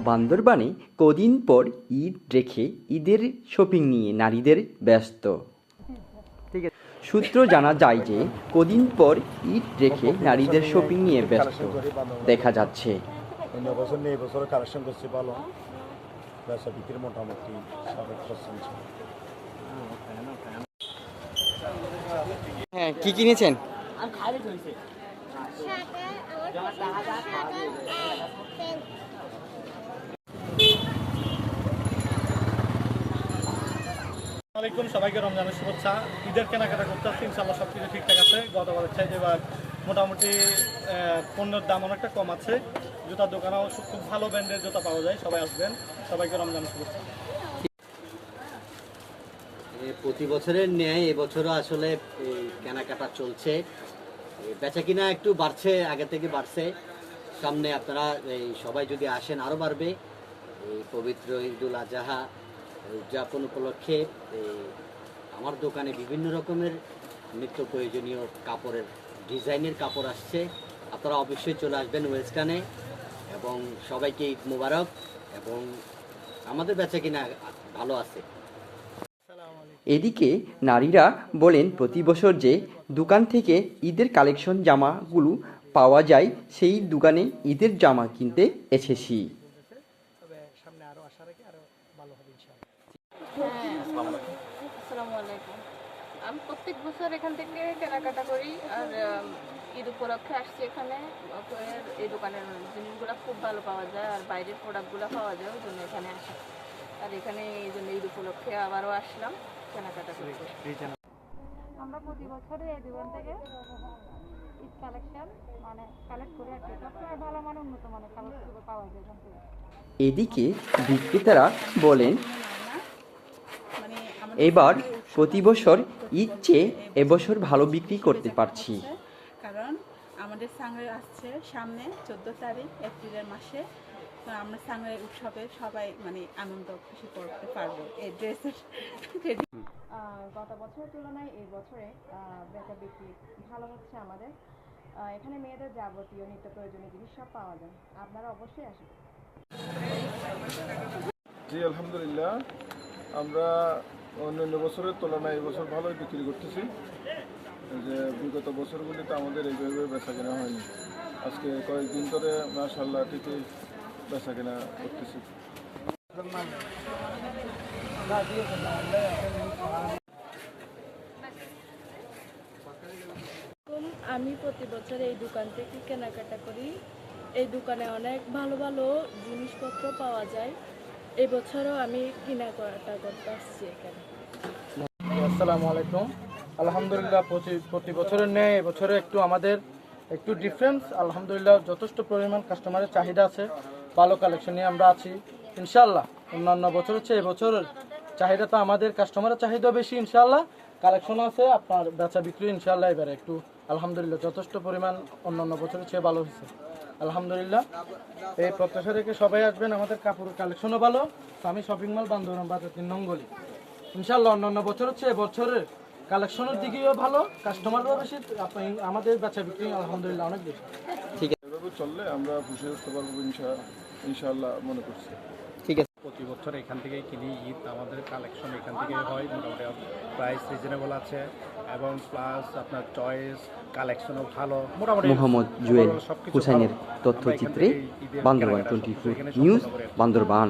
বান্দরবানে কদিন পর ঈদ রেখে ঈদের শপিং নিয়ে নারীদের ব্যস্ত। সূত্র জানা যায় যে কদিন পর ঈদ রেখে নারীদের শপিং নিয়ে ব্যস্ত দেখা যাচ্ছে। অন্য বছর নিয়ে এবছর কালেকশন করছি ভালো, ব্যবসা বিক্রি মোটামুটি 60%। হ্যাঁ, কি কিনেছেন? আসসালামাইকুম, সবাইকে রমজানের শুভেচ্ছা। ঈদের কেনাকাটা করতে আসছি, ইনশাল্লাহ সব কিছু ঠিকঠাক আছে। গতবারের চাইতে এবার মোটামুটি পণ্যের দাম অনেকটা কম আছে। জুতার দোকানেও খুব ভালো ব্র্যান্ডের জুতা পাওয়া যায়। সবাই আসবেন, সবাইকে রমজানের শুভেচ্ছা। প্রতি বছরের ন্যায় এবছরও আসলে কেনাকাটা চলছে, বেচা কিনা একটু বাড়ছে, আগে থেকে বাড়ছে। সামনে আপনারা সবাই যদি আসেন আরও বাড়বে। এই পবিত্র ঈদুল আজহা উদযাপন উপলক্ষে আমার দোকানে বিভিন্ন রকমের নিত্য প্রয়োজনীয় কাপড়ের ডিজাইনের কাপড় আসছে। আপনারা অবশ্যই চলে আসবেন ওয়েস্টার্নে, এবং সবাইকে ঈদ মোবারক। এবং আমাদের বেচা কিনা ভালো আছে। এদিকে নারীরা বলেন, প্রতি বছর যে দোকান থেকে ঈদের কালেকশন জামাগুলো পাওয়া যায় সেই দোকানে ঈদের জামা কিনতে এসেছি। আসসালামু আলাইকুম। আমি প্রত্যেক বছর এখান থেকে কেনাকাটা করি, আর ঈদ উপলক্ষে আসছি এখানে। এই দোকানের জিনিসগুলো খুব ভালো পাওয়া যায়, আর বাইরের প্রোডাক্টগুলো পাওয়া যায়, ওই জন্য এখানে আসা। আর এখানে এই জন্য ঈদ উপলক্ষে আবারও আসলাম কেনাকাটা করতে। আমরা প্রতি বছরই এই দোকান থেকে ঈদ কালেকশন কালেক্ট করে আসছি। সবসময় ভালো মানের উন্নত মানের কালেকশন পাওয়া যায় এখান থেকে। এদিকে বিক্রেতারা বলেন, এবার প্রতি বছর ঈদ চেয়ে এবছর ভালো বিক্রি করতে পারছি। কারণ আমাদের সাংহাই আসছে সামনে 14 তারিখ এপ্রিলের মাসে। তো আমরা সাংহাই উৎসবে সবাই আনন্দ খুশি করতে পারবো এই ড্রেসের। গত বছরের তুলনায় এই বছরে বেচা বিক্রি ভালো হচ্ছে আমাদের। এখানে মেয়েদের যাবতীয় নিত্য প্রয়োজনীয় জিনিস সব পাওয়া যায়, আপনারা অবশ্যই আসবেন। জি আলহামদুলিল্লাহ, আমরা অন্যান্য বছরের তুলনায় এই বছর ভালোই বিক্রি করতেছি। যে বিগত বছরগুলিতে আমাদের এইভাবে বেচা কেনা হয়নি। আজকে কয়েকদিন ধরে মাশাআল্লাহ ঠিকই বেচা কেনা করতেছি। আমি প্রতি বছর এই দোকান থেকে কেনাকাটা করি। এই দোকানে অনেক ভালো ভালো জিনিসপত্র পাওয়া যায়। এই বছরও আমি কেনাকাটা করতে আসছি এখানে। আসসালামু আলাইকুম। আলহামদুলিল্লাহ, প্রতি বছরের ন্যায় এবছরে একটু আমাদের একটু ডিফারেন্স। আলহামদুলিল্লাহ, যথেষ্ট পরিমাণ কাস্টমারের চাহিদা আছে, ভালো কালেকশন নিয়ে আমরা আছি ইনশাল্লাহ। অন্যান্য বছর হচ্ছে এবছরের চাহিদা তো আমাদের কাস্টমারের চাহিদা বেশি, ইনশাল্লাহ কালেকশন আছে, আপনার বেচা বিক্রি ইনশাল্লাহ এবারে একটু আলহামদুলিল্লাহ যথেষ্ট পরিমাণ অন্যান্য বছরের চেয়ে ভালো হয়েছে আলহামদুলিল্লাহ। এই প্রত্যাশা রেখে সবাই আসবেন, আমাদের কাপড়ের কালেকশনও ভালো। স্বামী শপিং মল, বান্দরবান বাজার 3 নং গলি। ইনশাল্লাহ অন্যান্য বছর হচ্ছে এবছরের কালেকশনের দিকেও ভালো, কাস্টমারও বেশি, আমাদের বেচা বিক্রি আলহামদুলিল্লাহ অনেক বেশি। ঠিক আছে, এভাবে চললে আমরা খুশি হতে পারবো ইনশাআল্লাহ মনে করছি। ঠিক আছে, প্রতি বছর এখান থেকেই কিনি ঈদ, আমাদের কালেকশন এখান থেকে হয়। মোটামুটি প্রাইস রিজনেবল আছে, এবং প্লাস আপনার চয়েস কালেকশনও ভালো। মোটামুটি মোহাম্মদ জুয়েল হুসাইনের তথ্যচিত্রে বান্দরবান 24 নিউজ, বান্দরবান।